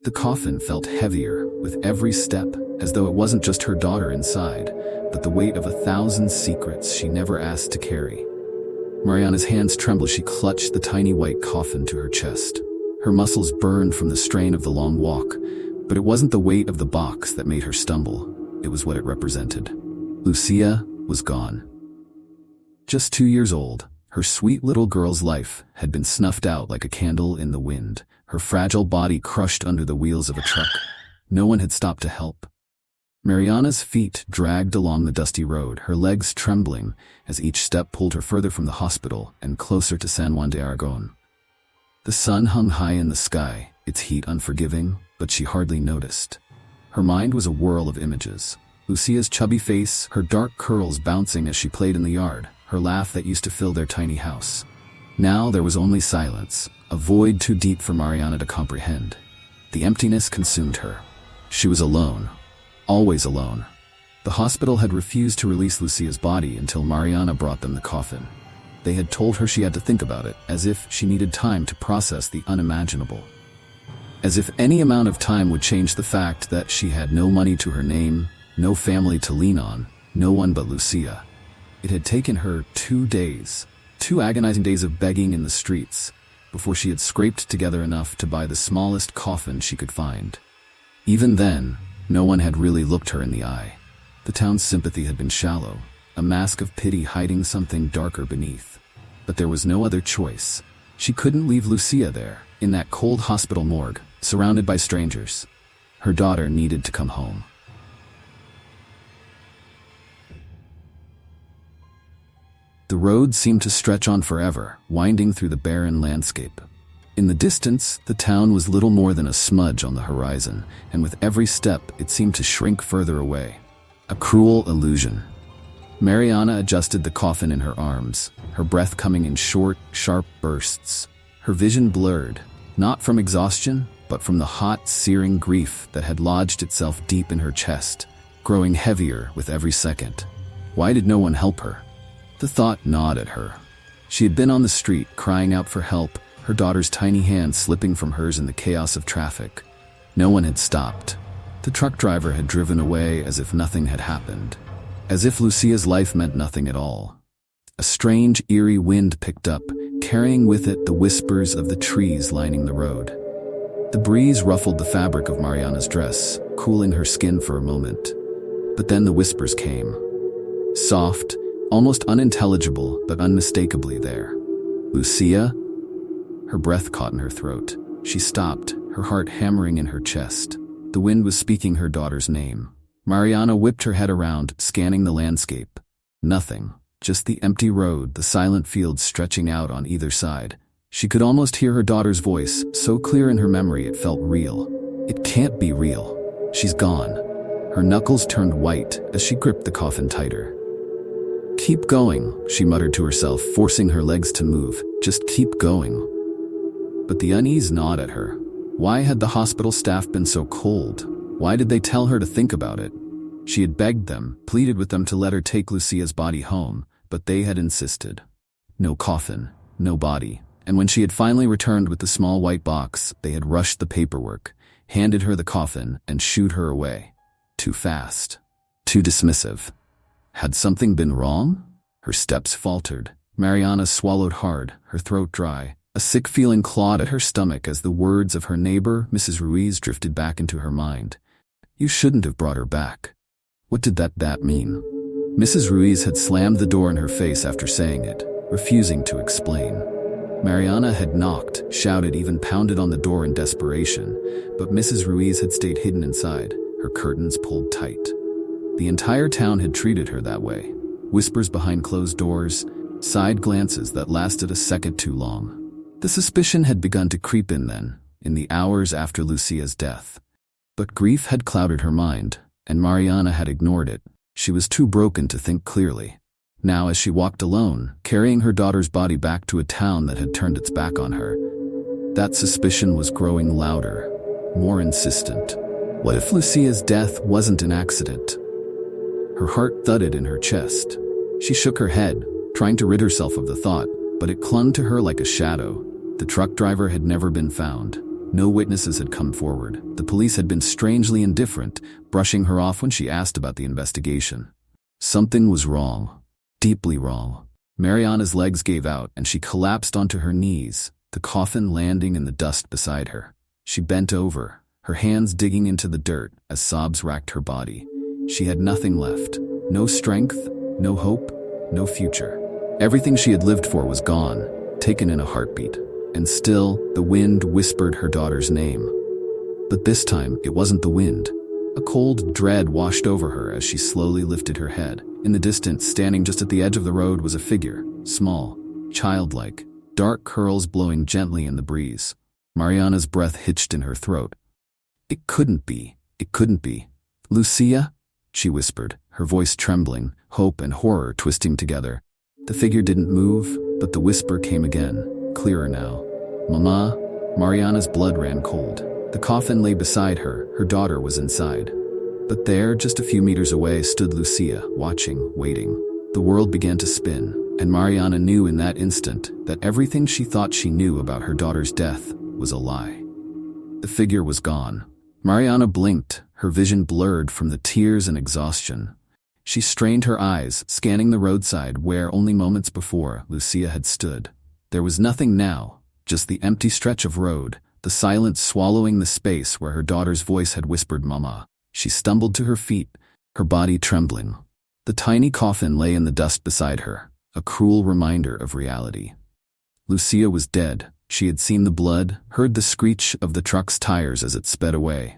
The coffin felt heavier with every step, as though it wasn't just her daughter inside, but the weight of 1,000 secrets she never asked to carry. Mariana's hands trembled as she clutched the tiny white coffin to her chest. Her muscles burned from the strain of the long walk, but it wasn't the weight of the box that made her stumble. It was what it represented. Lucía was gone. Just 2 years old, her sweet little girl's life had been snuffed out like a candle in the wind, her fragile body crushed under the wheels of a truck. No one had stopped to help. Mariana's feet dragged along the dusty road, her legs trembling as each step pulled her further from the hospital and closer to San Juan de Aragon. The sun hung high in the sky, its heat unforgiving, but she hardly noticed. Her mind was a whirl of images. Lucía's chubby face, her dark curls bouncing as she played in the yard, her laugh that used to fill their tiny house. Now there was only silence, a void too deep for Mariana to comprehend. The emptiness consumed her. She was alone. Always alone. The hospital had refused to release Lucía's body until Mariana brought them the coffin. They had told her she had to think about it, as if she needed time to process the unimaginable. As if any amount of time would change the fact that she had no money to her name, no family to lean on, no one but Lucía. It had taken her 2 days, 2 agonizing days of begging in the streets, before she had scraped together enough to buy the smallest coffin she could find. Even then, no one had really looked her in the eye. The town's sympathy had been shallow, a mask of pity hiding something darker beneath. But there was no other choice. She couldn't leave Lucía there, in that cold hospital morgue, surrounded by strangers. Her daughter needed to come home. The road seemed to stretch on forever, winding through the barren landscape. In the distance, the town was little more than a smudge on the horizon, and with every step it seemed to shrink further away. A cruel illusion. Mariana adjusted the coffin in her arms, her breath coming in short, sharp bursts. Her vision blurred, not from exhaustion, but from the hot, searing grief that had lodged itself deep in her chest, growing heavier with every second. Why did no one help her? The thought gnawed at her. She had been on the street, crying out for help, her daughter's tiny hand slipping from hers in the chaos of traffic. No one had stopped. The truck driver had driven away as if nothing had happened, as if Lucía's life meant nothing at all. A strange, eerie wind picked up, carrying with it the whispers of the trees lining the road. The breeze ruffled the fabric of Mariana's dress, cooling her skin for a moment. But then the whispers came. Soft, almost unintelligible, but unmistakably there. Lucía? Her breath caught in her throat. She stopped, her heart hammering in her chest. The wind was speaking her daughter's name. Mariana whipped her head around, scanning the landscape. Nothing. Just the empty road, the silent fields stretching out on either side. She could almost hear her daughter's voice, so clear in her memory it felt real. It can't be real. She's gone. Her knuckles turned white as she gripped the coffin tighter. "Keep going," she muttered to herself, forcing her legs to move. "Just keep going." But the unease gnawed at her. Why had the hospital staff been so cold? Why did they tell her to think about it? She had begged them, pleaded with them to let her take Lucía's body home, but they had insisted. No coffin, no body. And when she had finally returned with the small white box, they had rushed the paperwork, handed her the coffin, and shooed her away. Too fast. Too dismissive. Had something been wrong? Her steps faltered. Mariana swallowed hard, her throat dry. A sick feeling clawed at her stomach as the words of her neighbor, Mrs. Ruiz, drifted back into her mind. You shouldn't have brought her back. What did that mean? Mrs. Ruiz had slammed the door in her face after saying it, refusing to explain. Mariana had knocked, shouted, even pounded on the door in desperation, but Mrs. Ruiz had stayed hidden inside, her curtains pulled tight. The entire town had treated her that way. Whispers behind closed doors, side glances that lasted a second too long. The suspicion had begun to creep in then, in the hours after Lucía's death. But grief had clouded her mind, and Mariana had ignored it. She was too broken to think clearly. Now as she walked alone, carrying her daughter's body back to a town that had turned its back on her, that suspicion was growing louder, more insistent. What if Lucía's death wasn't an accident? Her heart thudded in her chest. She shook her head, trying to rid herself of the thought, but it clung to her like a shadow. The truck driver had never been found. No witnesses had come forward. The police had been strangely indifferent, brushing her off when she asked about the investigation. Something was wrong. Deeply wrong. Mariana's legs gave out and she collapsed onto her knees, the coffin landing in the dust beside her. She bent over, her hands digging into the dirt as sobs racked her body. She had nothing left. No strength, no hope, no future. Everything she had lived for was gone, taken in a heartbeat. And still, the wind whispered her daughter's name. But this time, it wasn't the wind. A cold dread washed over her as she slowly lifted her head. In the distance, standing just at the edge of the road, was a figure, small, childlike, dark curls blowing gently in the breeze. Mariana's breath hitched in her throat. It couldn't be. It couldn't be. Lucía? She whispered, her voice trembling, hope and horror twisting together. The figure didn't move, but the whisper came again. Clearer now. Mama. Mariana's blood ran cold. The coffin lay beside her. Her daughter was inside. But there, just a few meters away, stood Lucía, watching, waiting. The world began to spin, and Mariana knew in that instant that everything she thought she knew about her daughter's death was a lie. The figure was gone. Mariana blinked, her vision blurred from the tears and exhaustion. She strained her eyes, scanning the roadside where only moments before Lucía had stood. There was nothing now, just the empty stretch of road, the silence swallowing the space where her daughter's voice had whispered Mama. She stumbled to her feet, her body trembling. The tiny coffin lay in the dust beside her, a cruel reminder of reality. Lucía was dead. She had seen the blood, heard the screech of the truck's tires as it sped away.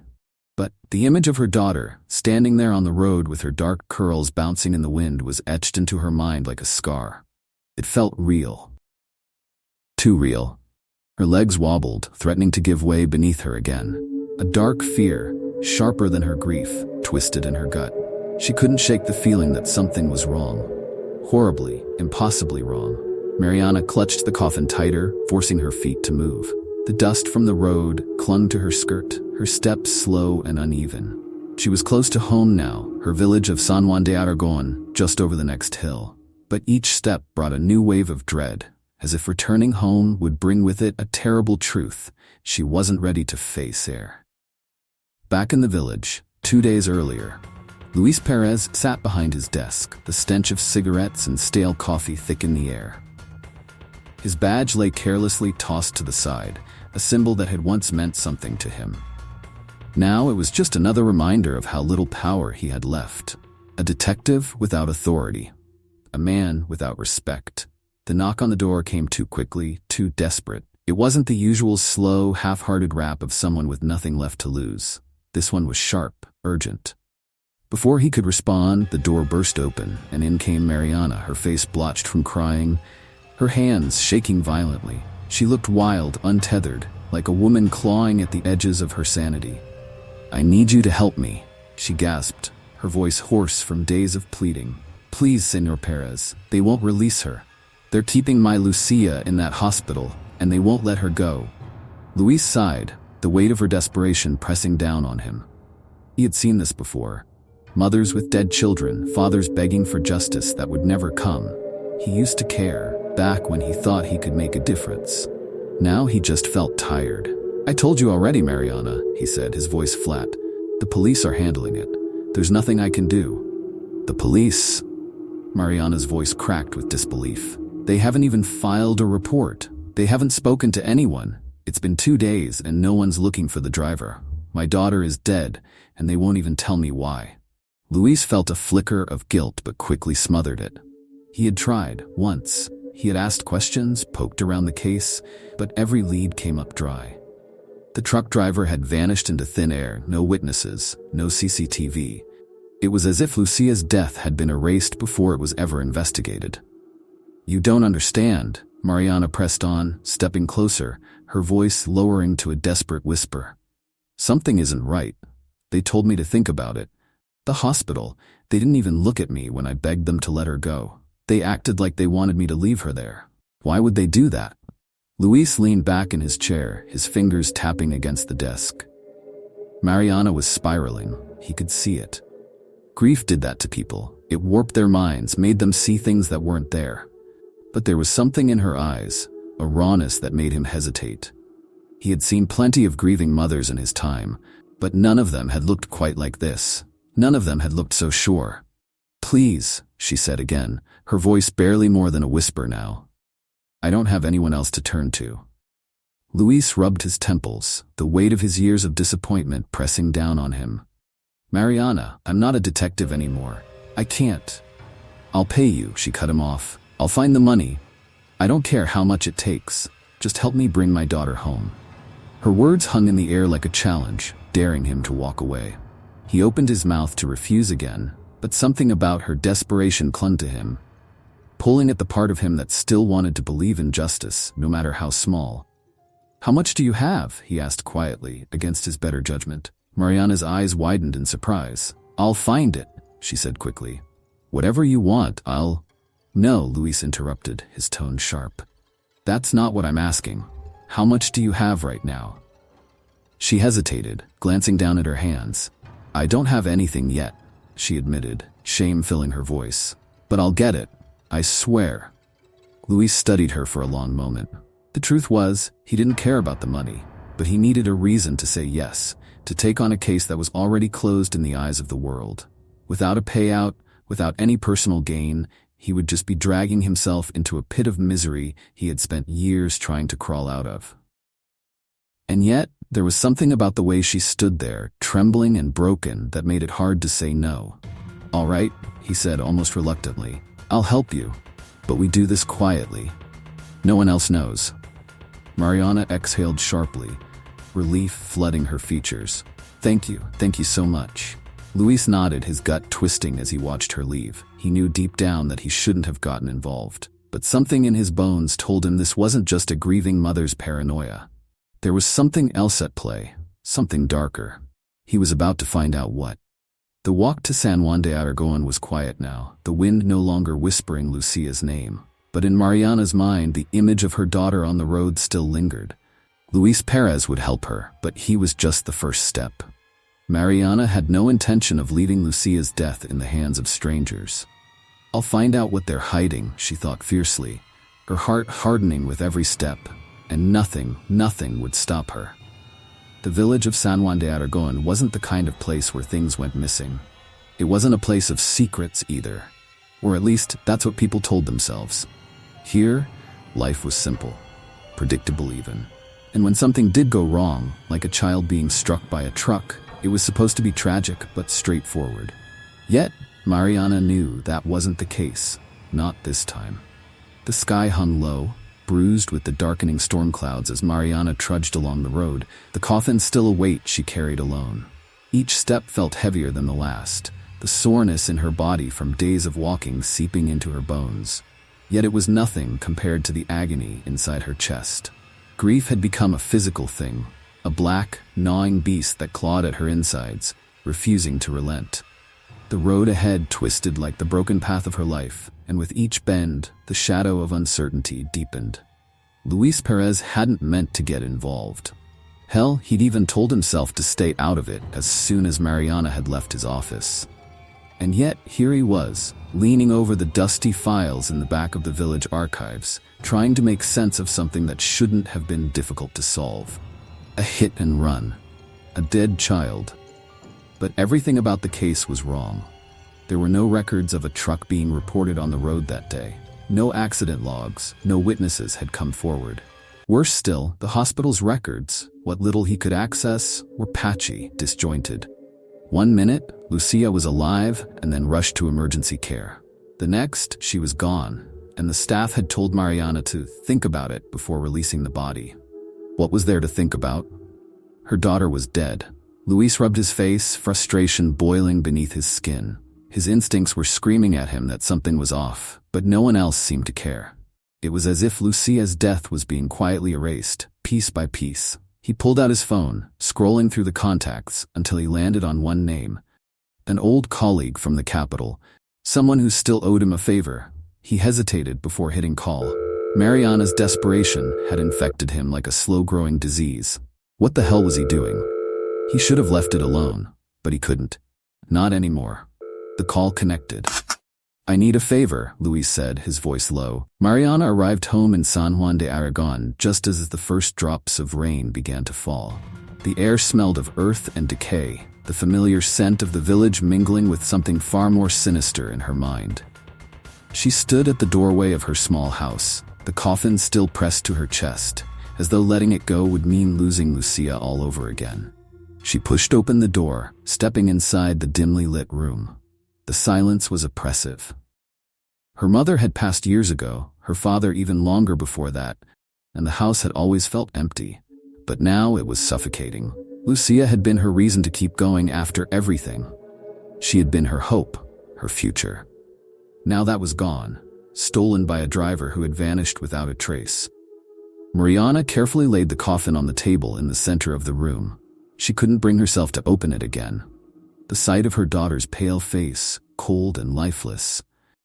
But the image of her daughter, standing there on the road with her dark curls bouncing in the wind, was etched into her mind like a scar. It felt real. Too real. Her legs wobbled, threatening to give way beneath her again. A dark fear, sharper than her grief, twisted in her gut. She couldn't shake the feeling that something was wrong. Horribly, impossibly wrong. Mariana clutched the coffin tighter, forcing her feet to move. The dust from the road clung to her skirt, her steps slow and uneven. She was close to home now, her village of San Juan de Aragon, just over the next hill. But each step brought a new wave of dread, as if returning home would bring with it a terrible truth she wasn't ready to face here. Back in the village, 2 days earlier, Luis Perez sat behind his desk, the stench of cigarettes and stale coffee thick in the air. His badge lay carelessly tossed to the side, a symbol that had once meant something to him. Now it was just another reminder of how little power he had left. A detective without authority. A man without respect. The knock on the door came too quickly, too desperate. It wasn't the usual slow, half-hearted rap of someone with nothing left to lose. This one was sharp, urgent. Before he could respond, the door burst open, and in came Mariana, her face blotched from crying, her hands shaking violently. She looked wild, untethered, like a woman clawing at the edges of her sanity. "I need you to help me," she gasped, her voice hoarse from days of pleading. "Please, Señor Perez, they won't release her. They're keeping my Lucía in that hospital, and they won't let her go." Luis sighed, the weight of her desperation pressing down on him. He had seen this before. Mothers with dead children, fathers begging for justice that would never come. He used to care, back when he thought he could make a difference. Now he just felt tired. "I told you already, Mariana," he said, his voice flat. "The police are handling it. There's nothing I can do." "The police?" Mariana's voice cracked with disbelief. "They haven't even filed a report. They haven't spoken to anyone. It's been 2 days and no one's looking for the driver. My daughter is dead, and they won't even tell me why." Luis felt a flicker of guilt but quickly smothered it. He had tried, once. He had asked questions, poked around the case, but every lead came up dry. The truck driver had vanished into thin air, no witnesses, no CCTV. It was as if Lucía's death had been erased before it was ever investigated. "You don't understand," Mariana pressed on, stepping closer, her voice lowering to a desperate whisper. "Something isn't right. They told me to think about it. The hospital, they didn't even look at me when I begged them to let her go. They acted like they wanted me to leave her there. Why would they do that?" Luis leaned back in his chair, his fingers tapping against the desk. Mariana was spiraling. He could see it. Grief did that to people. It warped their minds, made them see things that weren't there. But there was something in her eyes, a rawness that made him hesitate. He had seen plenty of grieving mothers in his time, but none of them had looked quite like this. None of them had looked so sure. "Please," she said again, her voice barely more than a whisper now. "I don't have anyone else to turn to." Luis rubbed his temples, the weight of his years of disappointment pressing down on him. "Mariana, I'm not a detective anymore. I can't." "I'll pay you," she cut him off. "I'll find the money. I don't care how much it takes. Just help me bring my daughter home." Her words hung in the air like a challenge, daring him to walk away. He opened his mouth to refuse again, but something about her desperation clung to him, pulling at the part of him that still wanted to believe in justice, no matter how small. "How much do you have?" he asked quietly, against his better judgment. Mariana's eyes widened in surprise. "I'll find it," she said quickly. "Whatever you want, I'll—" "No," Luis interrupted, his tone sharp. "That's not what I'm asking. How much do you have right now?" She hesitated, glancing down at her hands. "I don't have anything yet," she admitted, shame filling her voice. "But I'll get it. I swear." Luis studied her for a long moment. The truth was, he didn't care about the money, but he needed a reason to say yes, to take on a case that was already closed in the eyes of the world. Without a payout, without any personal gain, he would just be dragging himself into a pit of misery he had spent years trying to crawl out of. And yet, there was something about the way she stood there, trembling and broken, that made it hard to say no. "All right," he said almost reluctantly. "I'll help you, but we do this quietly. No one else knows." Mariana exhaled sharply, relief flooding her features. Thank you so much." Luis nodded, his gut twisting as he watched her leave. He knew deep down that he shouldn't have gotten involved, but something in his bones told him this wasn't just a grieving mother's paranoia. There was something else at play, something darker. He was about to find out what. The walk to San Juan de Aragon was quiet now, the wind no longer whispering Lucia's name. But in Mariana's mind, the image of her daughter on the road still lingered. Luis Perez would help her, but he was just the first step. Mariana had no intention of leaving Lucia's death in the hands of strangers. "I'll find out what they're hiding," she thought fiercely, her heart hardening with every step, and nothing would stop her. The village of San Juan de Aragon wasn't the kind of place where things went missing. It wasn't a place of secrets either, or at least that's what people told themselves. Here, life was simple, predictable even. And when something did go wrong, like a child being struck by a truck, it was supposed to be tragic but straightforward. Yet, Mariana knew that wasn't the case, not this time. The sky hung low, bruised with the darkening storm clouds as Mariana trudged along the road, the coffin still a weight she carried alone. Each step felt heavier than the last, the soreness in her body from days of walking seeping into her bones. Yet it was nothing compared to the agony inside her chest. Grief had become a physical thing, a black, gnawing beast that clawed at her insides, refusing to relent. The road ahead twisted like the broken path of her life, and with each bend, the shadow of uncertainty deepened. Luis Perez hadn't meant to get involved. Hell, he'd even told himself to stay out of it as soon as Mariana had left his office. And yet, here he was, leaning over the dusty files in the back of the village archives, trying to make sense of something that shouldn't have been difficult to solve. A hit and run. A dead child. But everything about the case was wrong. There were no records of a truck being reported on the road that day. No accident logs, no witnesses had come forward. Worse still, the hospital's records, what little he could access, were patchy, disjointed. One minute, Lucía was alive and then rushed to emergency care. The next, she was gone, and the staff had told Mariana to think about it before releasing the body. What was there to think about? Her daughter was dead. Luis rubbed his face, frustration boiling beneath his skin. His instincts were screaming at him that something was off, but no one else seemed to care. It was as if Lucía's death was being quietly erased, piece by piece. He pulled out his phone, scrolling through the contacts until he landed on one name. An old colleague from the capital, someone who still owed him a favor. He hesitated before hitting call. Mariana's desperation had infected him like a slow-growing disease. What the hell was he doing? He should have left it alone, but he couldn't. Not anymore. The call connected. "I need a favor," Luis said, his voice low. Mariana arrived home in San Juan de Aragon just as the first drops of rain began to fall. The air smelled of earth and decay, the familiar scent of the village mingling with something far more sinister in her mind. She stood at the doorway of her small house, the coffin still pressed to her chest, as though letting it go would mean losing Lucía all over again. She pushed open the door, stepping inside the dimly lit room. The silence was oppressive. Her mother had passed years ago, her father even longer before that, and the house had always felt empty. But now it was suffocating. Lucía had been her reason to keep going after everything. She had been her hope, her future. Now that was gone, stolen by a driver who had vanished without a trace. Mariana carefully laid the coffin on the table in the center of the room. She couldn't bring herself to open it again. The sight of her daughter's pale face, cold and lifeless,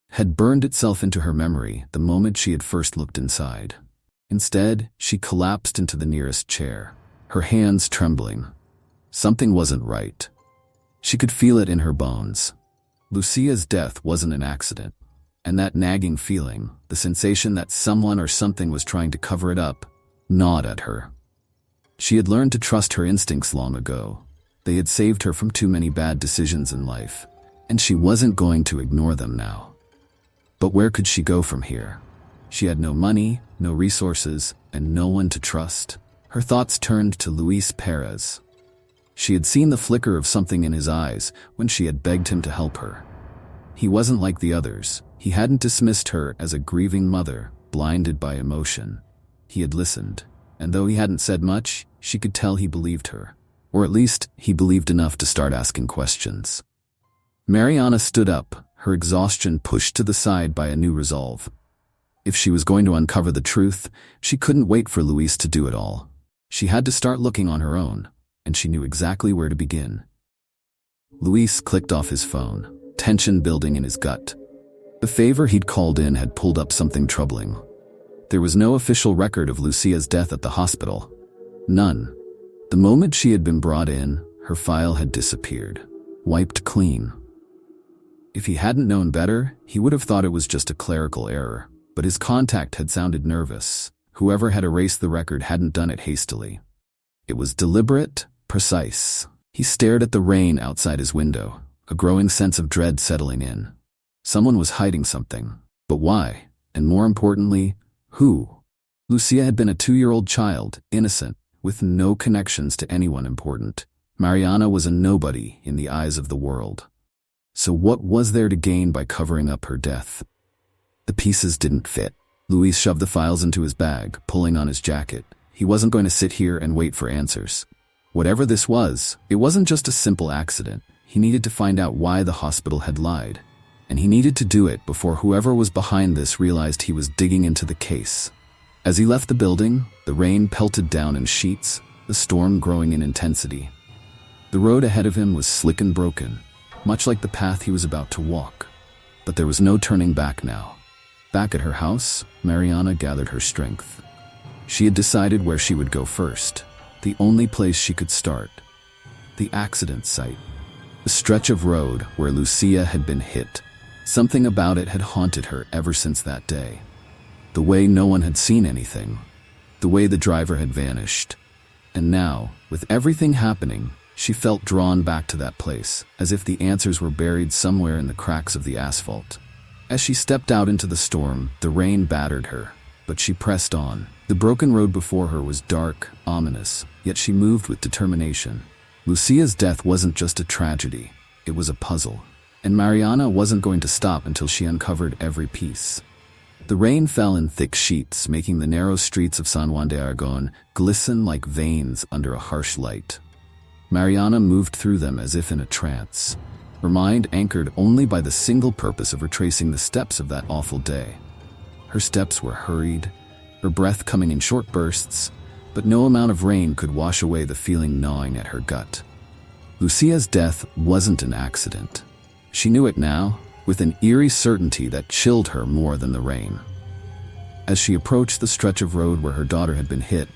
had burned itself into her memory the moment she had first looked inside. Instead, she collapsed into the nearest chair, her hands trembling. Something wasn't right. She could feel it in her bones. Lucía's death wasn't an accident, and that nagging feeling, the sensation that someone or something was trying to cover it up, gnawed at her. She had learned to trust her instincts long ago. They had saved her from too many bad decisions in life, and she wasn't going to ignore them now. But where could she go from here? She had no money, no resources, and no one to trust. Her thoughts turned to Luis Perez. She had seen the flicker of something in his eyes when she had begged him to help her. He wasn't like the others. He hadn't dismissed her as a grieving mother, blinded by emotion. He had listened, and though he hadn't said much, she could tell he believed her. Or at least, he believed enough to start asking questions. Mariana stood up, her exhaustion pushed to the side by a new resolve. If she was going to uncover the truth, she couldn't wait for Luis to do it all. She had to start looking on her own, and she knew exactly where to begin. Luis clicked off his phone, tension building in his gut. The favor he'd called in had pulled up something troubling. There was no official record of Lucía's death at the hospital. None. The moment she had been brought in, her file had disappeared, wiped clean. If he hadn't known better, he would have thought it was just a clerical error, but his contact had sounded nervous. Whoever had erased the record hadn't done it hastily. It was deliberate, precise. He stared at the rain outside his window, a growing sense of dread settling in. Someone was hiding something, but why? And more importantly, who? Lucía had been a 2-year-old child, innocent, with no connections to anyone important. Mariana was a nobody in the eyes of the world. So what was there to gain by covering up her death? The pieces didn't fit. Luis shoved the files into his bag, pulling on his jacket. He wasn't going to sit here and wait for answers. Whatever this was, it wasn't just a simple accident. He needed to find out why the hospital had lied. And he needed to do it before whoever was behind this realized he was digging into the case. As he left the building, the rain pelted down in sheets, the storm growing in intensity. The road ahead of him was slick and broken, much like the path he was about to walk. But there was no turning back now. Back at her house, Mariana gathered her strength. She had decided where she would go first, the only place she could start. The accident site. The stretch of road where Lucía had been hit. Something about it had haunted her ever since that day. The way no one had seen anything. The way the driver had vanished. And now, with everything happening, she felt drawn back to that place, as if the answers were buried somewhere in the cracks of the asphalt. As she stepped out into the storm, the rain battered her, but she pressed on. The broken road before her was dark, ominous, yet she moved with determination. Lucía's death wasn't just a tragedy, it was a puzzle, and Mariana wasn't going to stop until she uncovered every piece. The rain fell in thick sheets, making the narrow streets of San Juan de Aragon glisten like veins under a harsh light. Mariana moved through them as if in a trance, her mind anchored only by the single purpose of retracing the steps of that awful day. Her steps were hurried, her breath coming in short bursts, but no amount of rain could wash away the feeling gnawing at her gut. Lucía's death wasn't an accident. She knew it now, with an eerie certainty that chilled her more than the rain. As she approached the stretch of road where her daughter had been hit,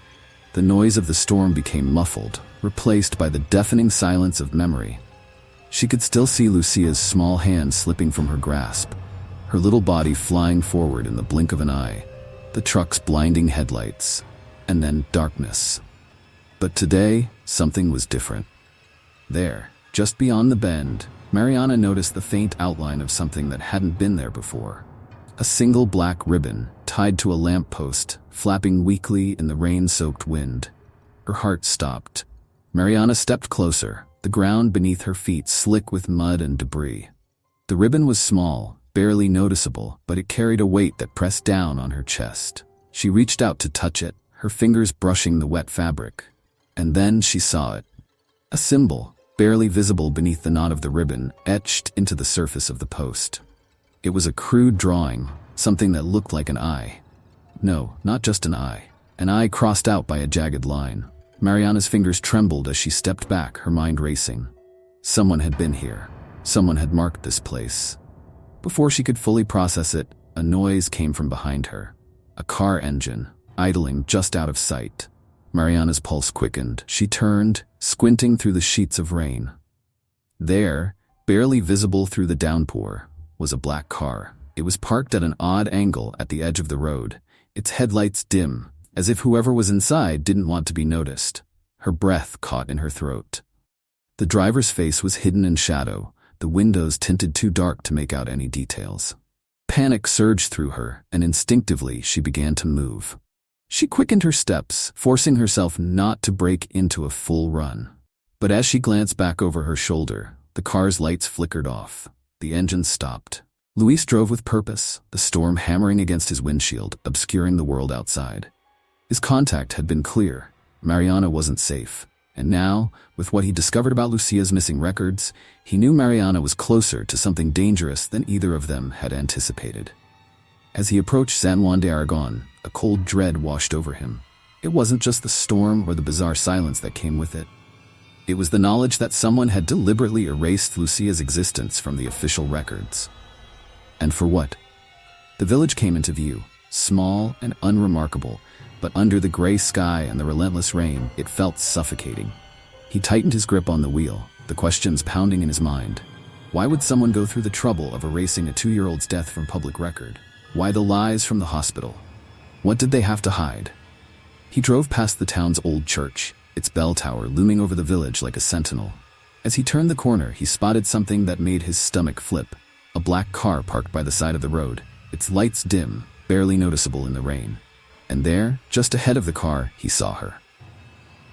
the noise of the storm became muffled, replaced by the deafening silence of memory. She could still see Lucía's small hand slipping from her grasp, her little body flying forward in the blink of an eye, the truck's blinding headlights, and then darkness. But today, something was different. There, just beyond the bend, Mariana noticed the faint outline of something that hadn't been there before. A single black ribbon, tied to a lamppost, flapping weakly in the rain-soaked wind. Her heart stopped. Mariana stepped closer, the ground beneath her feet slick with mud and debris. The ribbon was small, barely noticeable, but it carried a weight that pressed down on her chest. She reached out to touch it, her fingers brushing the wet fabric. And then she saw it. A symbol, barely visible beneath the knot of the ribbon, etched into the surface of the post. It was a crude drawing, something that looked like an eye. No, not just an eye crossed out by a jagged line. Mariana's fingers trembled as she stepped back, her mind racing. Someone had been here. Someone had marked this place. Before she could fully process it, a noise came from behind her. A car engine, idling just out of sight. Mariana's pulse quickened. She turned, squinting through the sheets of rain. There, barely visible through the downpour, was a black car. It was parked at an odd angle at the edge of the road, its headlights dim, as if whoever was inside didn't want to be noticed. Her breath caught in her throat. The driver's face was hidden in shadow, the windows tinted too dark to make out any details. Panic surged through her, and instinctively she began to move. She quickened her steps, forcing herself not to break into a full run. But as she glanced back over her shoulder, the car's lights flickered off. The engine stopped. Luis drove with purpose, the storm hammering against his windshield, obscuring the world outside. His contact had been clear. Mariana wasn't safe. And now, with what he discovered about Lucía's missing records, he knew Mariana was closer to something dangerous than either of them had anticipated. As he approached San Juan de Aragon, a cold dread washed over him. It wasn't just the storm or the bizarre silence that came with it. It was the knowledge that someone had deliberately erased Lucía's existence from the official records. And for what? The village came into view, small and unremarkable, but under the gray sky and the relentless rain, it felt suffocating. He tightened his grip on the wheel, the questions pounding in his mind. Why would someone go through the trouble of erasing a 2-year-old's death from public record? Why the lies from the hospital? What did they have to hide? He drove past the town's old church, its bell tower looming over the village like a sentinel. As he turned the corner, he spotted something that made his stomach flip. A black car parked by the side of the road, its lights dim, barely noticeable in the rain. And there, just ahead of the car, he saw her.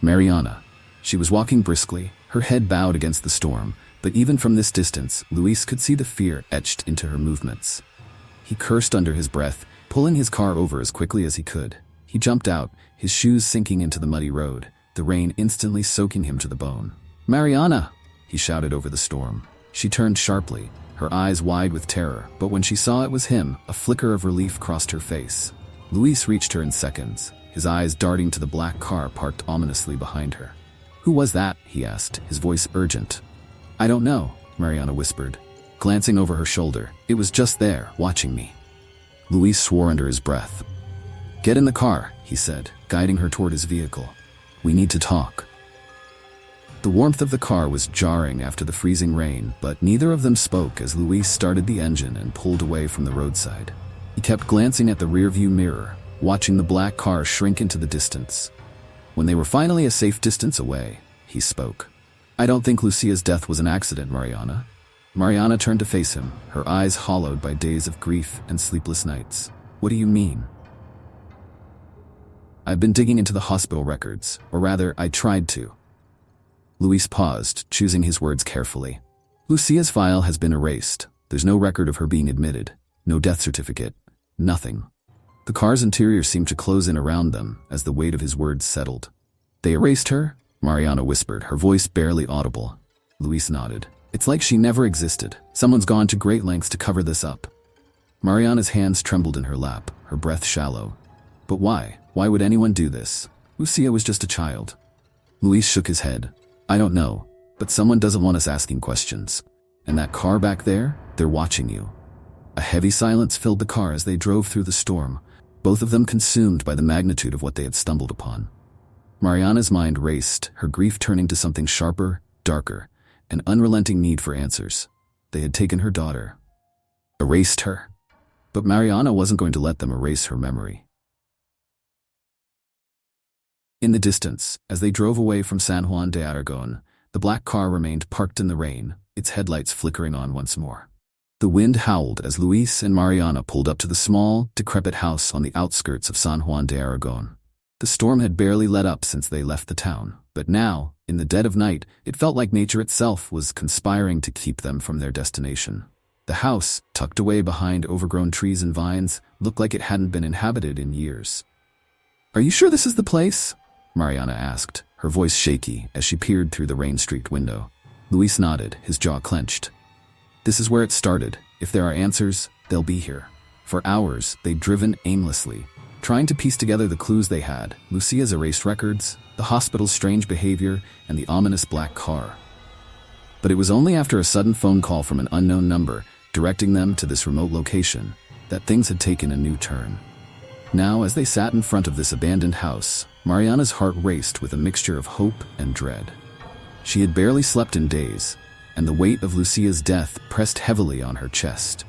Mariana. She was walking briskly, her head bowed against the storm, but even from this distance, Luis could see the fear etched into her movements. He cursed under his breath, pulling his car over as quickly as he could. He jumped out, his shoes sinking into the muddy road, the rain instantly soaking him to the bone. "Mariana!" he shouted over the storm. She turned sharply, her eyes wide with terror, but when she saw it was him, a flicker of relief crossed her face. Luis reached her in seconds, his eyes darting to the black car parked ominously behind her. "Who was that?" he asked, his voice urgent. "I don't know," Mariana whispered, glancing over her shoulder. "It was just there, watching me." Luis swore under his breath. "Get in the car," he said, guiding her toward his vehicle. "We need to talk." The warmth of the car was jarring after the freezing rain, but neither of them spoke as Luis started the engine and pulled away from the roadside. He kept glancing at the rearview mirror, watching the black car shrink into the distance. When they were finally a safe distance away, he spoke. "I don't think Lucía's death was an accident, Mariana." Mariana turned to face him, her eyes hollowed by days of grief and sleepless nights. "What do you mean?" "I've been digging into the hospital records, or rather, I tried to." Luis paused, choosing his words carefully. "Lucía's file has been erased. There's no record of her being admitted, no death certificate, nothing." The car's interior seemed to close in around them as the weight of his words settled. "They erased her?" Mariana whispered, her voice barely audible. Luis nodded. "It's like she never existed. Someone's gone to great lengths to cover this up." Mariana's hands trembled in her lap, her breath shallow. "But why? Why would anyone do this? Lucía was just a child." Luis shook his head. "I don't know, but someone doesn't want us asking questions. And that car back there, they're watching you." A heavy silence filled the car as they drove through the storm, both of them consumed by the magnitude of what they had stumbled upon. Mariana's mind raced, her grief turning to something sharper, darker, an unrelenting need for answers. They had taken her daughter. Erased her. But Mariana wasn't going to let them erase her memory. In the distance, as they drove away from San Juan de Aragon, the black car remained parked in the rain, its headlights flickering on once more. The wind howled as Luis and Mariana pulled up to the small, decrepit house on the outskirts of San Juan de Aragon. The storm had barely let up since they left the town, but now, in the dead of night, it felt like nature itself was conspiring to keep them from their destination. The house, tucked away behind overgrown trees and vines, looked like it hadn't been inhabited in years. "Are you sure this is the place?" Mariana asked, her voice shaky as she peered through the rain-streaked window. Luis nodded, his jaw clenched. This is where it started. If there are answers, they'll be here. For hours, they'd driven aimlessly, trying to piece together the clues they had: Lucia's erased records, the hospital's strange behavior, and the ominous black car. But it was only after a sudden phone call from an unknown number, directing them to this remote location, that things had taken a new turn. Now, as they sat in front of this abandoned house, Mariana's heart raced with a mixture of hope and dread. She had barely slept in days, and the weight of Lucia's death pressed heavily on her chest.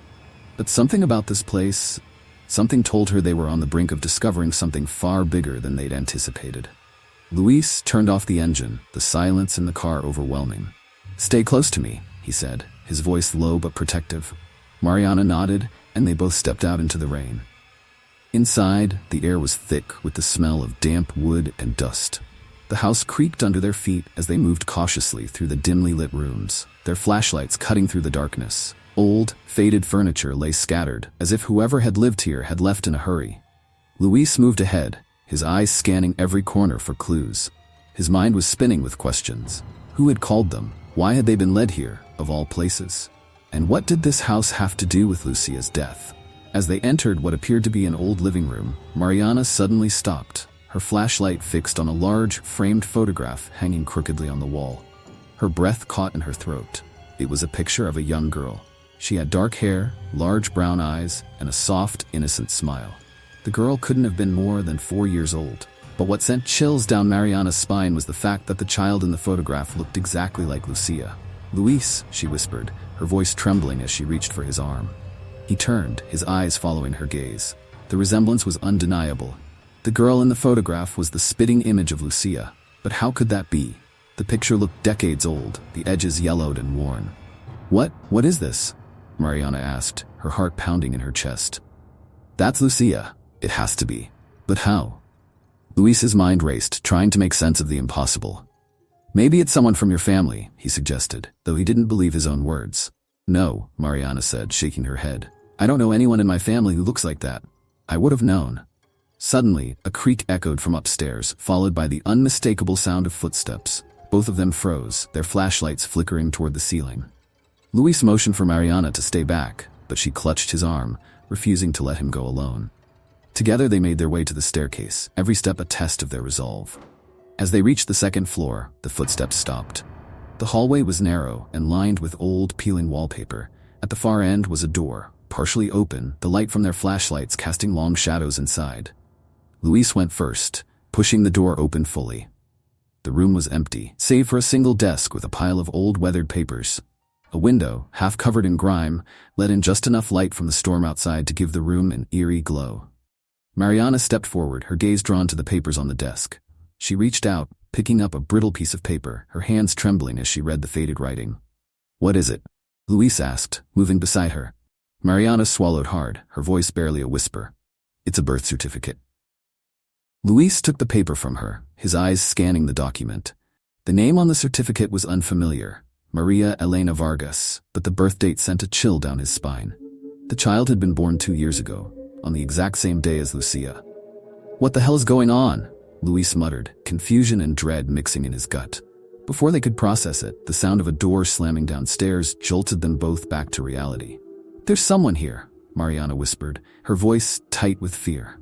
But something about this place, something told her they were on the brink of discovering something far bigger than they'd anticipated. Luis turned off the engine, the silence in the car overwhelming. "Stay close to me," he said, his voice low but protective. Mariana nodded, and they both stepped out into the rain. Inside, the air was thick with the smell of damp wood and dust. The house creaked under their feet as they moved cautiously through the dimly lit rooms, their flashlights cutting through the darkness. Old, faded furniture lay scattered, as if whoever had lived here had left in a hurry. Luis moved ahead, his eyes scanning every corner for clues. His mind was spinning with questions. Who had called them? Why had they been led here, of all places? And what did this house have to do with Lucia's death? As they entered what appeared to be an old living room, Mariana suddenly stopped, her flashlight fixed on a large, framed photograph hanging crookedly on the wall. Her breath caught in her throat. It was a picture of a young girl. She had dark hair, large brown eyes, and a soft, innocent smile. The girl couldn't have been more than 4 years old. But what sent chills down Mariana's spine was the fact that the child in the photograph looked exactly like Lucia. "Luis," she whispered, her voice trembling as she reached for his arm. He turned, his eyes following her gaze. The resemblance was undeniable. The girl in the photograph was the spitting image of Lucia. But how could that be? The picture looked decades old, the edges yellowed and worn. What is this?" Mariana asked, her heart pounding in her chest. "That's Lucia. It has to be. But how?" Luis's mind raced, trying to make sense of the impossible. "Maybe it's someone from your family," he suggested, though he didn't believe his own words. "No," Mariana said, shaking her head. "I don't know anyone in my family who looks like that. I would have known." Suddenly, a creak echoed from upstairs, followed by the unmistakable sound of footsteps. Both of them froze, their flashlights flickering toward the ceiling. Luis motioned for Mariana to stay back, but she clutched his arm, refusing to let him go alone. Together they made their way to the staircase, every step a test of their resolve. As they reached the second floor, the footsteps stopped. The hallway was narrow and lined with old, peeling wallpaper. At the far end was a door, partially open, the light from their flashlights casting long shadows inside. Luis went first, pushing the door open fully. The room was empty, save for a single desk with a pile of old weathered papers. A window, half covered in grime, let in just enough light from the storm outside to give the room an eerie glow. Mariana stepped forward, her gaze drawn to the papers on the desk. She reached out, picking up a brittle piece of paper, her hands trembling as she read the faded writing. "What is it?" Luis asked, moving beside her. Mariana swallowed hard, her voice barely a whisper. "It's a birth certificate." Luis took the paper from her, his eyes scanning the document. The name on the certificate was unfamiliar, Maria Elena Vargas, but the birth date sent a chill down his spine. The child had been born 2 years ago, on the exact same day as Lucia. "What the hell is going on?" Luis muttered, confusion and dread mixing in his gut. Before they could process it, the sound of a door slamming downstairs jolted them both back to reality. "There's someone here," Mariana whispered, her voice tight with fear.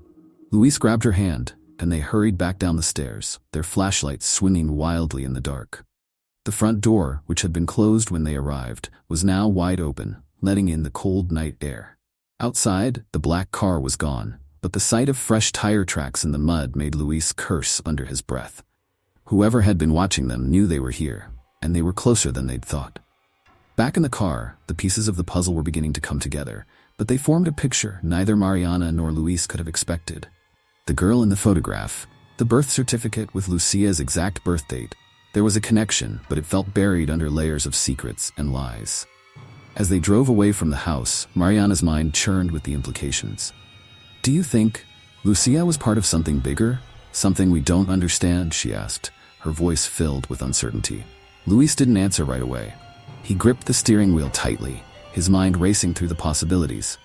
Luis grabbed her hand, and they hurried back down the stairs, their flashlights swinging wildly in the dark. The front door, which had been closed when they arrived, was now wide open, letting in the cold night air. Outside, the black car was gone, but the sight of fresh tire tracks in the mud made Luis curse under his breath. Whoever had been watching them knew they were here, and they were closer than they'd thought. Back in the car, the pieces of the puzzle were beginning to come together, but they formed a picture neither Mariana nor Luis could have expected. The girl in the photograph, the birth certificate with Lucia's exact birth date. There was a connection, but it felt buried under layers of secrets and lies. As they drove away from the house, Mariana's mind churned with the implications. "Do you think Lucía was part of something bigger? Something we don't understand?" she asked, her voice filled with uncertainty. Luis didn't answer right away. He gripped the steering wheel tightly, his mind racing through the possibilities.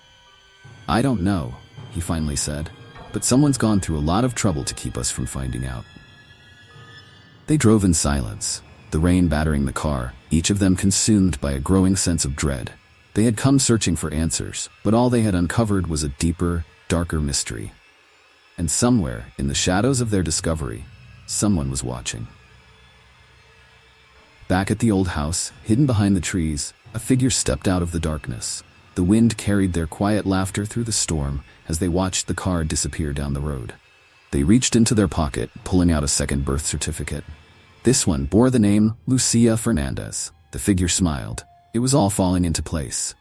"I don't know," he finally said, "but someone's gone through a lot of trouble to keep us from finding out." They drove in silence, the rain battering the car, each of them consumed by a growing sense of dread. They had come searching for answers, but all they had uncovered was a deeper, darker mystery. And somewhere, in the shadows of their discovery, someone was watching. Back at the old house, hidden behind the trees, a figure stepped out of the darkness. The wind carried their quiet laughter through the storm as they watched the car disappear down the road. They reached into their pocket, pulling out a second birth certificate. This one bore the name Lucía Fernandez. The figure smiled. It was all falling into place.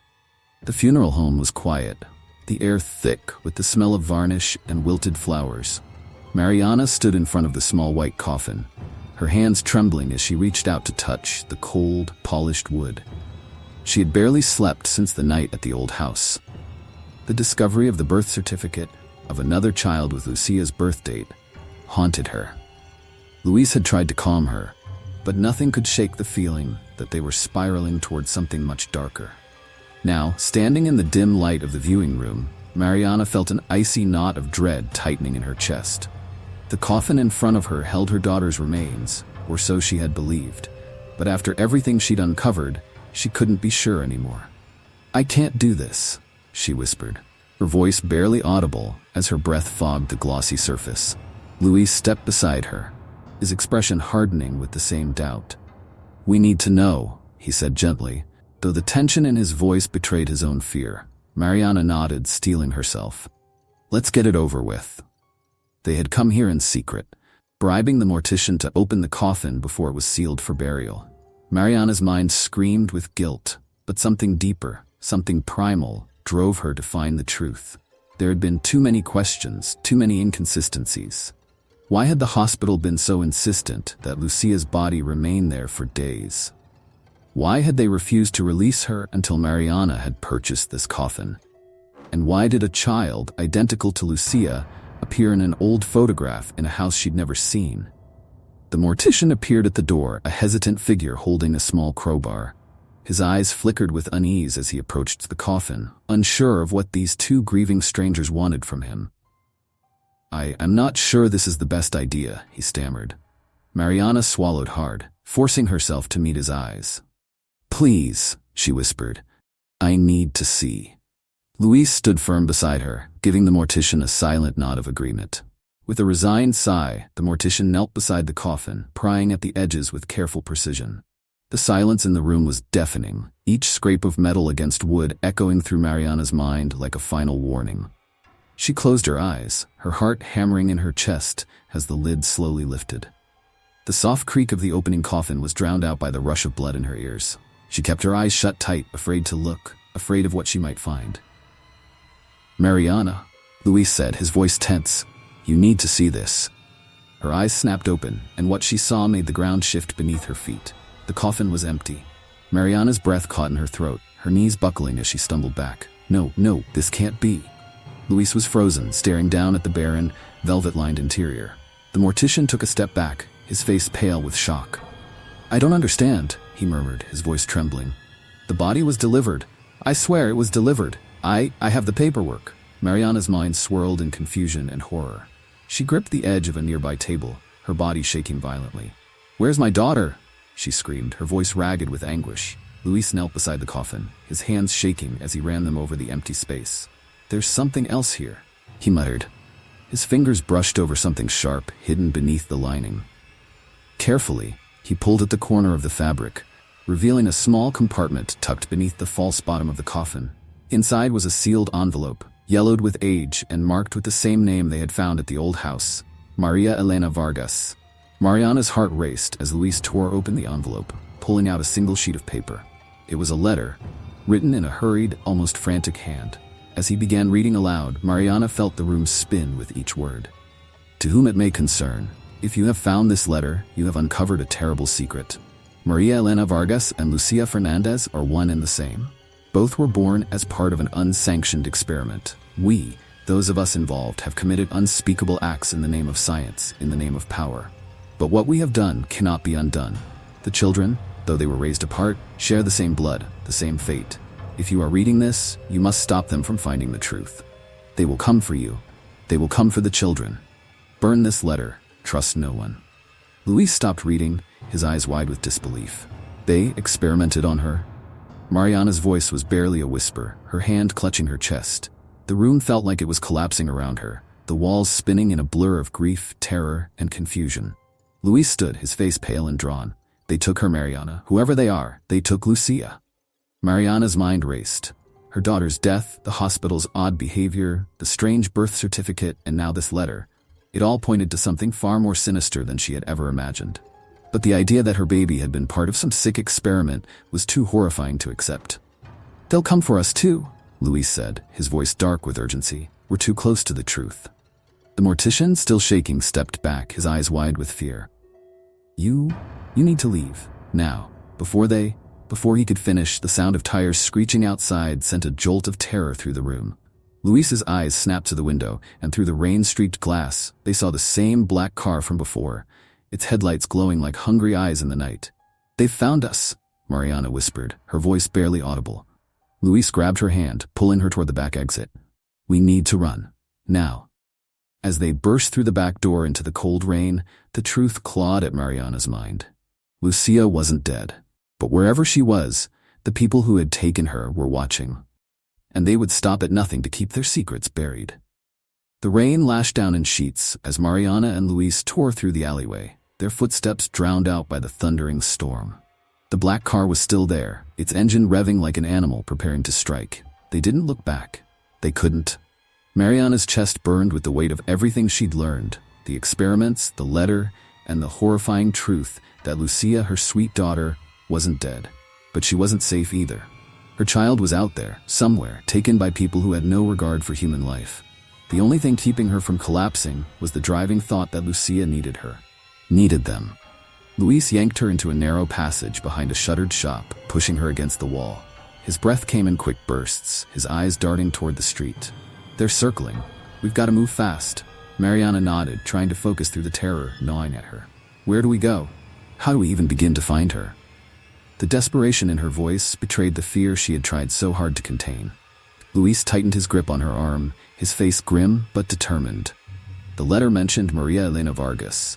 The funeral home was quiet, the air thick with the smell of varnish and wilted flowers. Mariana stood in front of the small white coffin, her hands trembling as she reached out to touch the cold, polished wood. She had barely slept since the night at the old house. The discovery of the birth certificate of another child with Lucia's birth date haunted her. Luis had tried to calm her, but nothing could shake the feeling that they were spiraling towards something much darker. Now, standing in the dim light of the viewing room, Mariana felt an icy knot of dread tightening in her chest. The coffin in front of her held her daughter's remains, or so she had believed, but after everything she'd uncovered, she couldn't be sure anymore. "I can't do this," she whispered, her voice barely audible as her breath fogged the glossy surface. Luis stepped beside her, his expression hardening with the same doubt. "We need to know," he said gently, though the tension in his voice betrayed his own fear. Mariana nodded, steeling herself. "Let's get it over with." They had come here in secret, bribing the mortician to open the coffin before it was sealed for burial. Mariana's mind screamed with guilt, but something deeper, something primal, drove her to find the truth. There had been too many questions, too many inconsistencies. Why had the hospital been so insistent that Lucia's body remained there for days? Why had they refused to release her until Mariana had purchased this coffin? And why did a child identical to Lucía appear in an old photograph in a house she'd never seen? The mortician appeared at the door, a hesitant figure holding a small crowbar. His eyes flickered with unease as he approached the coffin, unsure of what these two grieving strangers wanted from him. I'm not sure this is the best idea," he stammered. Mariana swallowed hard, forcing herself to meet his eyes. "Please," she whispered, "I need to see." Luis stood firm beside her, giving the mortician a silent nod of agreement. With a resigned sigh, the mortician knelt beside the coffin, prying at the edges with careful precision. The silence in the room was deafening, each scrape of metal against wood echoing through Mariana's mind like a final warning. She closed her eyes, her heart hammering in her chest as the lid slowly lifted. The soft creak of the opening coffin was drowned out by the rush of blood in her ears. She kept her eyes shut tight, afraid to look, afraid of what she might find. "Mariana," Luis said, his voice tense, "you need to see this." Her eyes snapped open, and what she saw made the ground shift beneath her feet. The coffin was empty. Mariana's breath caught in her throat, her knees buckling as she stumbled back. No, this can't be." Luis was frozen, staring down at the barren, velvet-lined interior. The mortician took a step back, his face pale with shock. "I don't understand," he murmured, his voice trembling. "The body was delivered. I swear it was delivered. I have the paperwork." Mariana's mind swirled in confusion and horror. She gripped the edge of a nearby table, her body shaking violently. "Where's my daughter?" she screamed, her voice ragged with anguish. Luis knelt beside the coffin, his hands shaking as he ran them over the empty space. "There's something else here," he muttered. His fingers brushed over something sharp, hidden beneath the lining. Carefully, he pulled at the corner of the fabric, revealing a small compartment tucked beneath the false bottom of the coffin. Inside was a sealed envelope, yellowed with age and marked with the same name they had found at the old house, Maria Elena Vargas. Mariana's heart raced as Luis tore open the envelope, pulling out a single sheet of paper. It was a letter, written in a hurried, almost frantic hand. As he began reading aloud, Mariana felt the room spin with each word. To whom it may concern, if you have found this letter, you have uncovered a terrible secret. Maria Elena Vargas and Lucía Fernandez are one and the same. Both were born as part of an unsanctioned experiment. We, those of us involved, have committed unspeakable acts in the name of science, in the name of power. But what we have done cannot be undone. The children, though they were raised apart, share the same blood, the same fate. If you are reading this, you must stop them from finding the truth. They will come for you. They will come for the children. Burn this letter. Trust no one. Luis stopped reading, his eyes wide with disbelief. They experimented on her? Mariana's voice was barely a whisper, her hand clutching her chest. The room felt like it was collapsing around her, the walls spinning in a blur of grief, terror, and confusion. Luis stood, his face pale and drawn. They took her, Mariana. Whoever they are, they took Lucía. Mariana's mind raced. Her daughter's death, the hospital's odd behavior, the strange birth certificate, and now this letter. It all pointed to something far more sinister than she had ever imagined. But the idea that her baby had been part of some sick experiment was too horrifying to accept. "They'll come for us too," Luis said, his voice dark with urgency. "We're too close to the truth." The mortician, still shaking, stepped back, his eyes wide with fear. You need to leave, now, Before he could finish, the sound of tires screeching outside sent a jolt of terror through the room. Luis's eyes snapped to the window, and through the rain-streaked glass, they saw the same black car from before, its headlights glowing like hungry eyes in the night. "They've found us," Mariana whispered, her voice barely audible. Luis grabbed her hand, pulling her toward the back exit. "We need to run. Now." As they burst through the back door into the cold rain, the truth clawed at Mariana's mind. Lucía wasn't dead. But wherever she was, the people who had taken her were watching. And they would stop at nothing to keep their secrets buried. The rain lashed down in sheets as Mariana and Luis tore through the alleyway, their footsteps drowned out by the thundering storm. The black car was still there, its engine revving like an animal preparing to strike. They didn't look back. They couldn't. Mariana's chest burned with the weight of everything she'd learned, the experiments, the letter, and the horrifying truth that Lucía, her sweet daughter, wasn't dead. But she wasn't safe either. Her child was out there, somewhere, taken by people who had no regard for human life. The only thing keeping her from collapsing was the driving thought that Lucía needed her. Needed them. Luis yanked her into a narrow passage behind a shuttered shop, pushing her against the wall. His breath came in quick bursts, his eyes darting toward the street. "They're circling. We've got to move fast." Mariana nodded, trying to focus through the terror gnawing at her. "Where do we go? How do we even begin to find her?" The desperation in her voice betrayed the fear she had tried so hard to contain. Luis tightened his grip on her arm, his face grim but determined. The letter mentioned Maria Elena Vargas.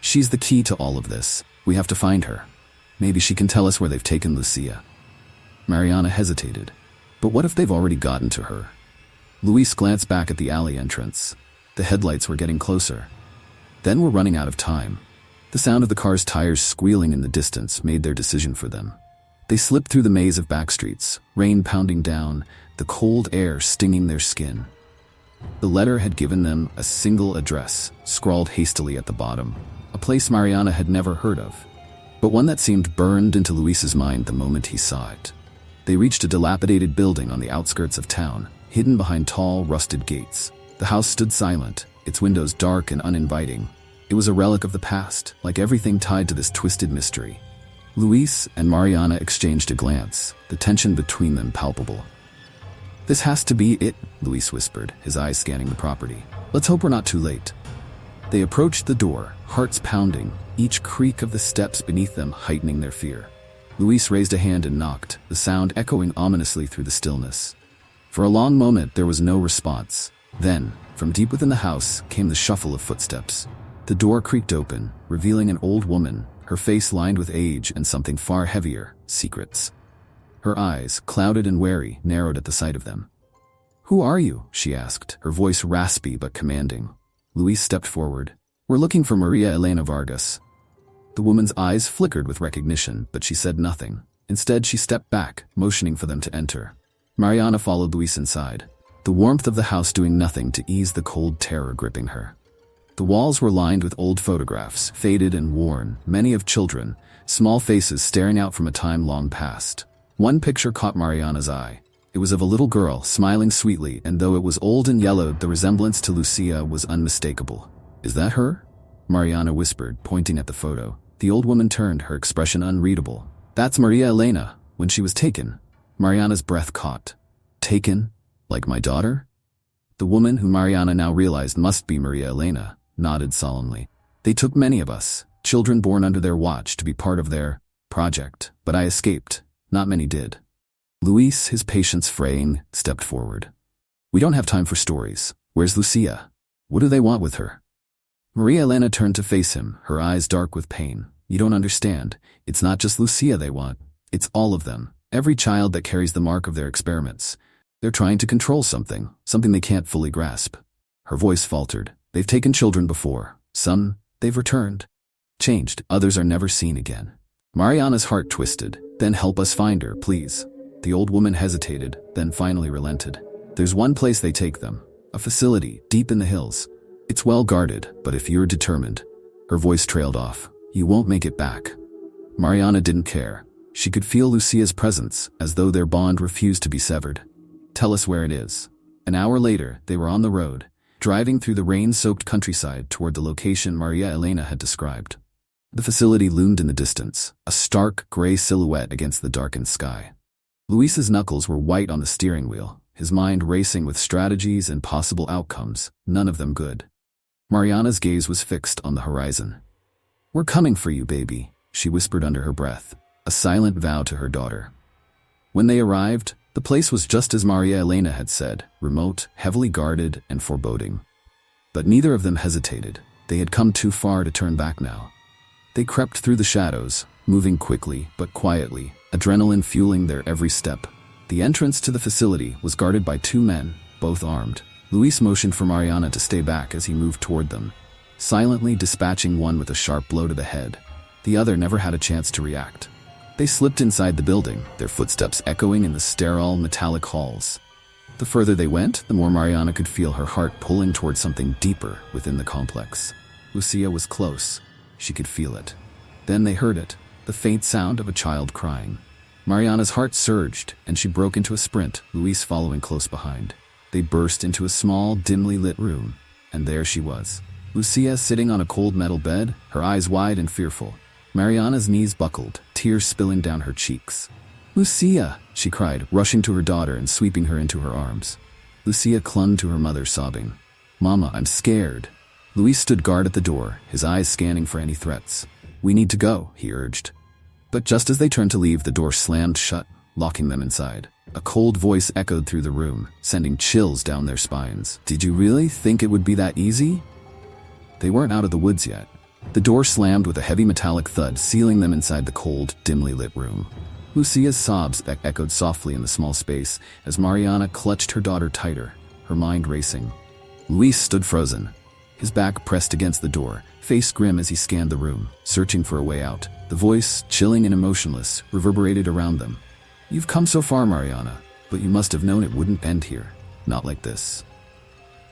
"She's the key to all of this. We have to find her. Maybe she can tell us where they've taken Lucía." Mariana hesitated. But what if they've already gotten to her? Luis glanced back at the alley entrance. The headlights were getting closer. "Then we're running out of time." The sound of the car's tires squealing in the distance made their decision for them. They slipped through the maze of back streets, rain pounding down, the cold air stinging their skin. The letter had given them a single address, scrawled hastily at the bottom, a place Mariana had never heard of, but one that seemed burned into Luis's mind the moment he saw it. They reached a dilapidated building on the outskirts of town, hidden behind tall, rusted gates. The house stood silent, its windows dark and uninviting. It was a relic of the past, like everything tied to this twisted mystery. Luis and Mariana exchanged a glance, the tension between them palpable. "This has to be it," Luis whispered, his eyes scanning the property. "Let's hope we're not too late." They approached the door, hearts pounding, each creak of the steps beneath them heightening their fear. Luis raised a hand and knocked, the sound echoing ominously through the stillness. For a long moment there was no response. Then, from deep within the house, came the shuffle of footsteps. The door creaked open, revealing an old woman, her face lined with age and something far heavier, secrets. Her eyes, clouded and wary, narrowed at the sight of them. "Who are you?" she asked, her voice raspy but commanding. Luis stepped forward. "We're looking for Maria Elena Vargas." The woman's eyes flickered with recognition, but she said nothing. Instead, she stepped back, motioning for them to enter. Mariana followed Luis inside, the warmth of the house doing nothing to ease the cold terror gripping her. The walls were lined with old photographs, faded and worn, many of children, small faces staring out from a time long past. One picture caught Mariana's eye, It was of a little girl, smiling sweetly, and though it was old and yellowed, the resemblance to Lucía was unmistakable. "Is that her?" Mariana whispered, pointing at the photo. The old woman turned, her expression unreadable. "That's Maria Elena, when she was taken." Mariana's breath caught. "Taken? Like my daughter?" The woman, who Mariana now realized must be Maria Elena, nodded solemnly. "They took many of us, children born under their watch, to be part of their project, but I escaped. Not many did." Luis, his patience fraying, stepped forward. "We don't have time for stories. Where's Lucía? What do they want with her?" Maria Elena turned to face him, her eyes dark with pain. "You don't understand. It's not just Lucía they want. It's all of them. Every child that carries the mark of their experiments. They're trying to control something they can't fully grasp." Her voice faltered. "They've taken children before. Some, they've returned. Changed. Others are never seen again." Mariana's heart twisted. "Then help us find her, please." The old woman hesitated, then finally relented. "There's one place they take them. A facility, deep in the hills. It's well guarded, but if you're determined." Her voice trailed off. "You won't make it back." Mariana didn't care. She could feel Lucia's presence, as though their bond refused to be severed. "Tell us where it is." An hour later, they were on the road, driving through the rain-soaked countryside toward the location Maria Elena had described. The facility loomed in the distance, a stark, gray silhouette against the darkened sky. Luis's knuckles were white on the steering wheel, his mind racing with strategies and possible outcomes, none of them good. Mariana's gaze was fixed on the horizon. "We're coming for you, baby," she whispered under her breath, a silent vow to her daughter. When they arrived, the place was just as Maria Elena had said, remote, heavily guarded, and foreboding. But neither of them hesitated. They had come too far to turn back now. They crept through the shadows, moving quickly but quietly, adrenaline fueling their every step. The entrance to the facility was guarded by two men, both armed. Luis motioned for Mariana to stay back as he moved toward them, silently dispatching one with a sharp blow to the head. The other never had a chance to react. They slipped inside the building, their footsteps echoing in the sterile, metallic halls. The further they went, the more Mariana could feel her heart pulling toward something deeper within the complex. Lucía was close. She could feel it. Then they heard it, the faint sound of a child crying. Mariana's heart surged, and she broke into a sprint, Luis following close behind. They burst into a small, dimly lit room, and there she was. Lucía sitting on a cold metal bed, her eyes wide and fearful. Mariana's knees buckled, tears spilling down her cheeks. "Lucía!" she cried, rushing to her daughter and sweeping her into her arms. Lucía clung to her mother, sobbing. "Mama, I'm scared." Luis stood guard at the door, his eyes scanning for any threats. "We need to go," he urged. But just as they turned to leave, the door slammed shut, locking them inside. A cold voice echoed through the room, sending chills down their spines. "Did you really think it would be that easy?" They weren't out of the woods yet. The door slammed with a heavy metallic thud, sealing them inside the cold, dimly lit room. Lucía's sobs echoed softly in the small space as Mariana clutched her daughter tighter, her mind racing. Luis stood frozen, his back pressed against the door, face grim as he scanned the room, searching for a way out. The voice, chilling and emotionless, reverberated around them. "You've come so far, Mariana, but you must have known it wouldn't end here. Not like this."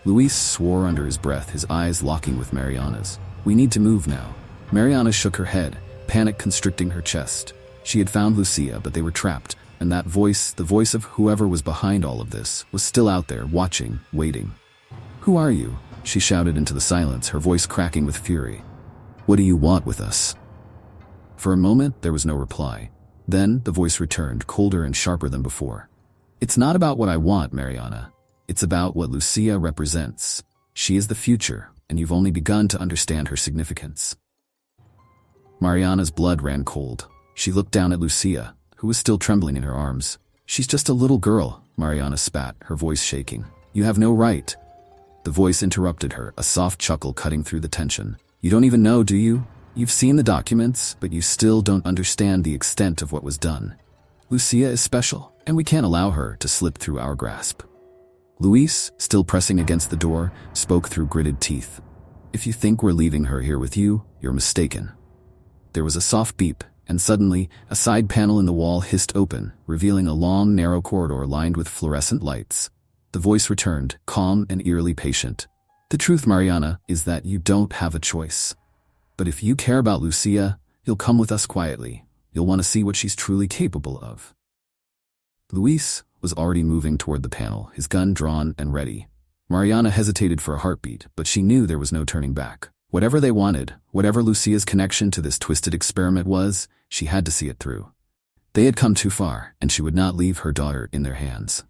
Luis swore under his breath, his eyes locking with Mariana's. "We need to move now." Mariana shook her head, panic constricting her chest. She had found Lucía, but they were trapped, and that voice, the voice of whoever was behind all of this, was still out there, watching, waiting. "Who are you?" she shouted into the silence, her voice cracking with fury. "What do you want with us?" For a moment, there was no reply. Then, the voice returned, colder and sharper than before. "It's not about what I want, Mariana. It's about what Lucía represents. She is the future, and you've only begun to understand her significance." Mariana's blood ran cold. She looked down at Lucía, who was still trembling in her arms. "She's just a little girl," Mariana spat, her voice shaking. "You have no right." The voice interrupted her, a soft chuckle cutting through the tension. "You don't even know, do you? You've seen the documents, but you still don't understand the extent of what was done. Lucía is special, and we can't allow her to slip through our grasp." Luis, still pressing against the door, spoke through gritted teeth. "If you think we're leaving her here with you, you're mistaken." There was a soft beep, and suddenly, a side panel in the wall hissed open, revealing a long, narrow corridor lined with fluorescent lights. The voice returned, calm and eerily patient. "The truth, Mariana, is that you don't have a choice. But if you care about Lucía, you'll come with us quietly. You'll want to see what she's truly capable of." Luis, was already moving toward the panel, his gun drawn and ready. Mariana hesitated for a heartbeat, but she knew there was no turning back. Whatever they wanted, whatever Lucia's connection to this twisted experiment was, she had to see it through. They had come too far, and she would not leave her daughter in their hands.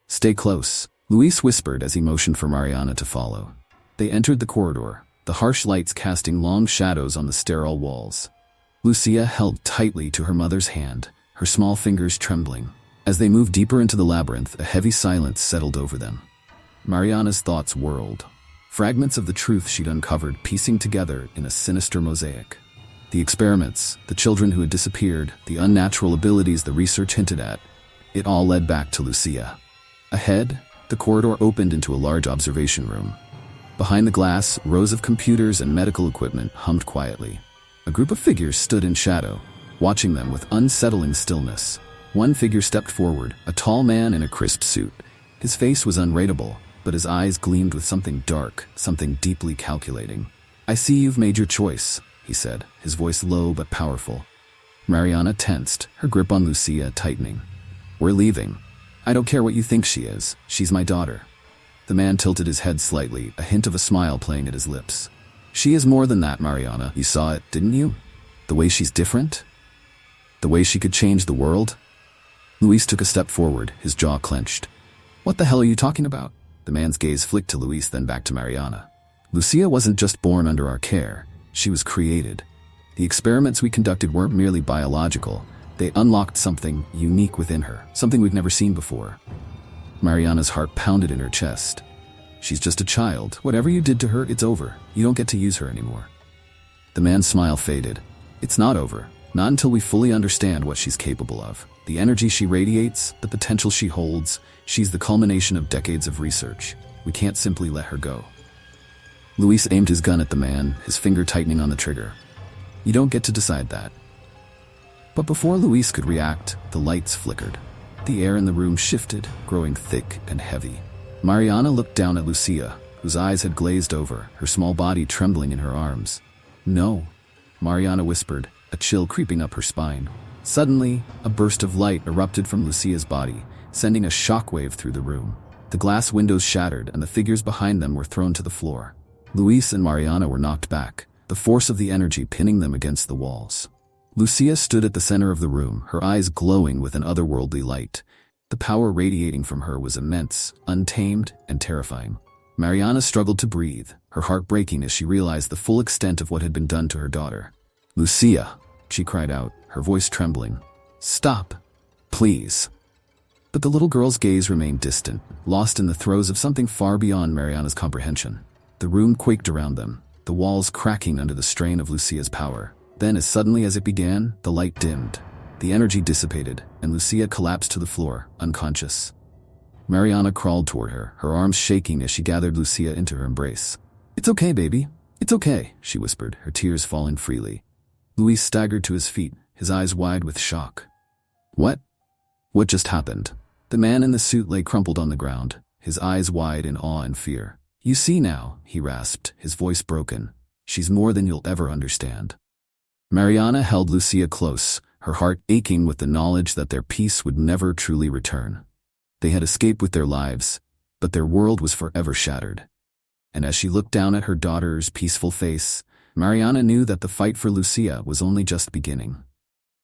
"Stay close," Luis whispered as he motioned for Mariana to follow. They entered the corridor, the harsh lights casting long shadows on the sterile walls. Lucia held tightly to her mother's hand, her small fingers trembling. As they moved deeper into the labyrinth, a heavy silence settled over them. Mariana's thoughts whirled. Fragments of the truth she'd uncovered piecing together in a sinister mosaic. The experiments, the children who had disappeared, the unnatural abilities the research hinted at, it all led back to Lucia. Ahead, the corridor opened into a large observation room. Behind the glass, rows of computers and medical equipment hummed quietly. A group of figures stood in shadow, watching them with unsettling stillness. One figure stepped forward, a tall man in a crisp suit. His face was unreadable, but his eyes gleamed with something dark, something deeply calculating. "I see you've made your choice," he said, his voice low but powerful. Mariana tensed, her grip on Lucia tightening. "We're leaving. I don't care what you think she is. She's my daughter." The man tilted his head slightly, a hint of a smile playing at his lips. "She is more than that, Mariana. You saw it, didn't you? The way she's different? The way she could change the world?" Luis took a step forward, his jaw clenched. "What the hell are you talking about?" The man's gaze flicked to Luis, then back to Mariana. "Lucia wasn't just born under our care. She was created. The experiments we conducted weren't merely biological. They unlocked something unique within her, something we've never seen before." Mariana's heart pounded in her chest. "She's just a child. Whatever you did to her, it's over. You don't get to use her anymore." The man's smile faded. "It's not over. Not until we fully understand what she's capable of. The energy she radiates, the potential she holds, she's the culmination of decades of research. We can't simply let her go." Luis aimed his gun at the man, his finger tightening on the trigger. "You don't get to decide that." But before Luis could react, the lights flickered. The air in the room shifted, growing thick and heavy. Mariana looked down at Lucia, whose eyes had glazed over, her small body trembling in her arms. "No," Mariana whispered, a chill creeping up her spine. Suddenly, a burst of light erupted from Lucia's body, sending a shockwave through the room. The glass windows shattered, and the figures behind them were thrown to the floor. Luis and Mariana were knocked back, the force of the energy pinning them against the walls. Lucia stood at the center of the room, her eyes glowing with an otherworldly light. The power radiating from her was immense, untamed, and terrifying. Mariana struggled to breathe, her heart breaking as she realized the full extent of what had been done to her daughter. "Lucia," she cried out, her voice trembling. "Stop. Please." But the little girl's gaze remained distant, lost in the throes of something far beyond Mariana's comprehension. The room quaked around them, the walls cracking under the strain of Lucia's power. Then, as suddenly as it began, the light dimmed. The energy dissipated, and Lucia collapsed to the floor, unconscious. Mariana crawled toward her, her arms shaking as she gathered Lucia into her embrace. "It's okay, baby. It's okay," she whispered, her tears falling freely. Luis staggered to his feet, his eyes wide with shock. "What? What just happened?" The man in the suit lay crumpled on the ground, his eyes wide in awe and fear. "You see now," he rasped, his voice broken. "She's more than you'll ever understand." Mariana held Lucia close, her heart aching with the knowledge that their peace would never truly return. They had escaped with their lives, but their world was forever shattered. And as she looked down at her daughter's peaceful face, Mariana knew that the fight for Lucia was only just beginning.